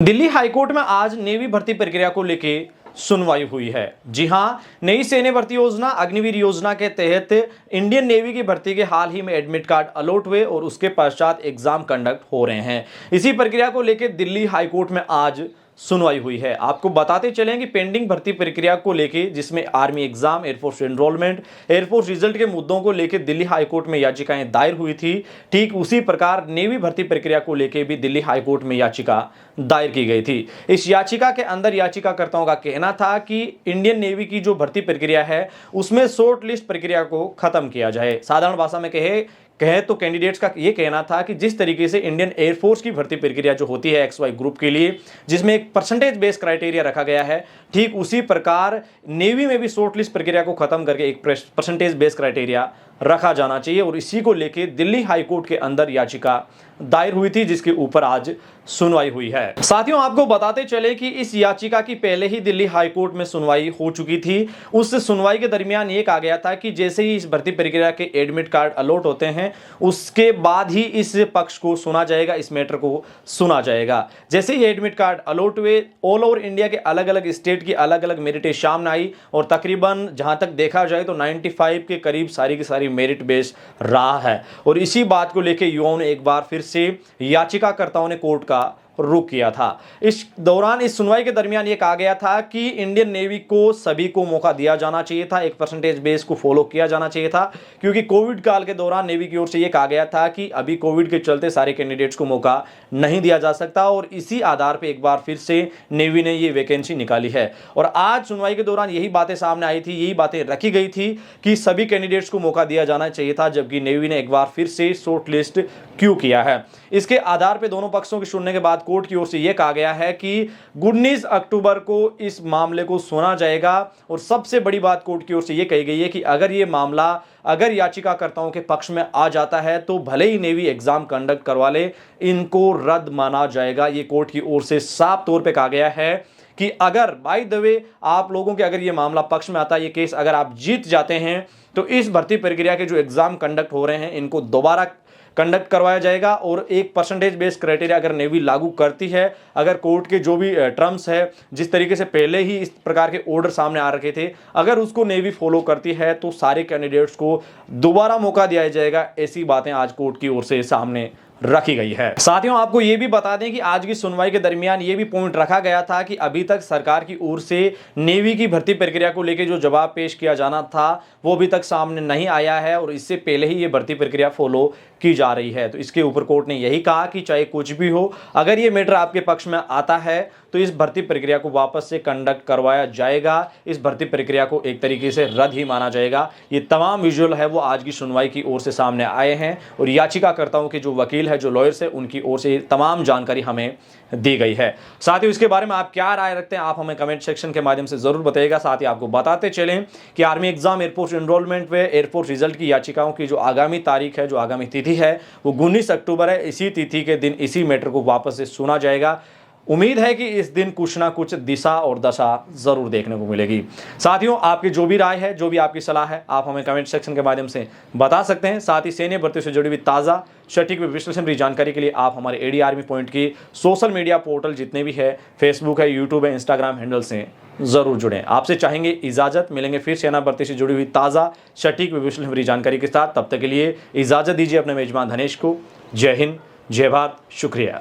Delhi high court में आज navy भर्ती प्रक्रिया को लेकर सुनवाई हुई है। जी हां, नई सैन्य भर्ती योजना अग्निवीर योजना के तहत इंडियन नेवी की भर्ती के हाल ही में एडमिट कार्ड अलॉट हुए और उसके पश्चात एग्जाम कंडक्ट हो रहे हैं। इसी प्रक्रिया को लेकर दिल्ली हाईकोर्ट में आज सुनवाई हुई है। आपको बताते चलें कि पेंडिंग भर्ती प्रक्रिया को लेकर, जिसमें army exam, air force enrolment, air force result के मुद्दों को लेकर दिल्ली हाईकोर्ट में याचिकाएं दायर हुई थी, ठीक उसी प्रकार नेवी भर्ती प्रक्रिया को लेकर भी दिल्ली हाईकोर्ट में याचिका दायर की गई थी। इस याचिका के अंदर याचिकाकर्ताओं का कहना था कि इंडियन नेवी की जो भर्ती प्रक्रिया है उसमें शॉर्ट लिस्ट प्रक्रिया को खत्म किया जाए। साधारण भाषा में कहे तो कैंडिडेट्स का यह कहना था कि जिस तरीके से इंडियन एयरफोर्स की भर्ती प्रक्रिया जो होती है XY ग्रुप के लिए, जिसमें एक परसेंटेज बेस क्राइटेरिया रखा गया है, ठीक उसी प्रकार नेवी में भी शॉर्ट लिस्ट प्रक्रिया को खत्म करके एक परसेंटेज बेस क्राइटेरिया रखा जाना चाहिए। और इसी को लेकर दिल्ली हाईकोर्ट के अंदर याचिका दायर हुई थी, जिसके ऊपर आज सुनवाई हुई है। साथियों, आपको बताते चले कि इस याचिका की पहले ही दिल्ली हाईकोर्ट में सुनवाई हो चुकी थी। उस सुनवाई के दरमियान ये कहा गया था कि जैसे ही इस भर्ती प्रक्रिया के एडमिट कार्ड अलॉट होते हैं उसके बाद ही इस पक्ष को सुना जाएगा, इस मैटर को सुना जाएगा। जैसे ही एडमिट कार्ड अलॉट हुए, ऑल ओवर इंडिया के अलग अलग स्टेट की अलग अलग मेरिटें सामने आई और तकरीबन जहां तक देखा जाए तो 95 के करीब सारी की सारी मेरिट बेस रहा है। और इसी बात को लेकर युवाओं ने एक बार फिर से याचिकाकर्ताओं ने कोर्ट का रुख किया था। इस दौरान इस सुनवाई के दरमियान यह कहा गया था कि इंडियन नेवी को सभी को मौका दिया जाना चाहिए था, एक परसेंटेज बेस को फॉलो किया जाना चाहिए था, क्योंकि कोविड काल के दौरान नेवी की ओर से यह कहा गया था कि अभी कोविड के चलते सारे कैंडिडेट्स को मौका नहीं दिया जा सकता। और इसी आधार पर एक बार फिर से नेवी ने यह वैकेंसी निकाली है। और आज सुनवाई के दौरान यही बातें सामने आई थी, यही बातें रखी गई थी कि सभी कैंडिडेट्स को मौका दिया जाना चाहिए था, जबकि नेवी ने एक बार फिर से शॉर्ट लिस्ट क्यों किया है। इसके आधार पर दोनों पक्षों के सुनने के बाद कोर्ट की ओर से यह कहा गया है कि 19 अक्टूबर को इस मामले को सुना जाएगा। और सबसे बड़ी बात कोर्ट की ओर से यह कही गई है कि अगर यह मामला याचिकाकर्ताओं के पक्ष में आ जाता है तो भले ही नेवी एग्जाम कंडक्ट करवा ले, इनको रद्द माना जाएगा। यह कोर्ट की ओर से साफ तौर पे कहा गया है कि अगर बाय द वे आप लोगों के अगर यह मामला पक्ष में आता है, ये केस अगर आप जीत जाते हैं तो इस भर्ती प्रक्रिया के जो एग्जाम कंडक्ट हो रहे हैं इनको दोबारा कंडक्ट करवाया जाएगा। और एक परसेंटेज बेस क्राइटेरिया अगर नेवी लागू करती है, अगर कोर्ट के जो भी टर्म्स है, जिस तरीके से पहले ही इस प्रकार के ऑर्डर सामने आ रखे थे, अगर उसको नेवी फॉलो करती है तो सारे कैंडिडेट्स को दोबारा मौका दिया जाएगा। ऐसी बातें आज कोर्ट की ओर से सामने रखी गई है। साथियों, आपको यह भी बता दें कि आज की सुनवाई के दरमियान यह भी पॉइंट रखा गया था कि अभी तक सरकार की ओर से नेवी की भर्ती प्रक्रिया को लेकर जो जवाब पेश किया जाना था वो अभी तक सामने नहीं आया है और इससे पहले ही ये भर्ती प्रक्रिया फॉलो की जा रही है। तो इसके ऊपर कोर्ट ने यही कहा कि चाहे कुछ भी हो, अगर ये मैटर आपके पक्ष में आता है तो इस भर्ती प्रक्रिया को वापस से कंडक्ट करवाया जाएगा। इस भर्ती प्रक्रिया को एक तरीके से रद्द ही माना जाएगा। ये तमाम विजुअल है वो आज की सुनवाई की ओर से सामने आए हैं और याचिकाकर्ताओं के जो वकील है, जो लॉयर्स है, उनकी ओर से तमाम जानकारी हमें दी गई है। साथ ही इसके बारे में आप क्या राय रखते हैं, आप हमें कमेंट सेक्शन के माध्यम से जरूर बताइएगा। साथ ही आपको बताते चलें कि आर्मी एग्जाम, एयरफोर्स एनरोलमेंट व एयरफोर्स रिजल्ट की याचिकाओं की जो आगामी तारीख है, जो आगामी तिथि है, वो 19 अक्टूबर है। इसी तिथि के दिन इसी मैटर को वापस से सुना जाएगा। उम्मीद है कि इस दिन कुछ ना कुछ दिशा और दशा जरूर देखने को मिलेगी। साथियों, आपकी जो भी राय है, जो भी आपकी सलाह है, आप हमें कमेंट सेक्शन के माध्यम से बता सकते हैं। साथ ही सैन्य भर्ती से जुड़ी हुई ताज़ा, सटीक व विश्लेषण जानकारी के लिए आप हमारे AD आर्मी पॉइंट की सोशल मीडिया पोर्टल जितने भी है, फेसबुक है, यूट्यूब है, इंस्टाग्राम हैंडल से जरूर जुड़ें। आपसे चाहेंगे इजाजत, मिलेंगे फिर सेना भर्ती से जुड़ी हुई ताज़ा, सटीक व विश्लेषण जानकारी के साथ। तब तक के लिए इजाजत दीजिए अपने मेजबान धनेश को। जय हिंद, जय भारत, शुक्रिया।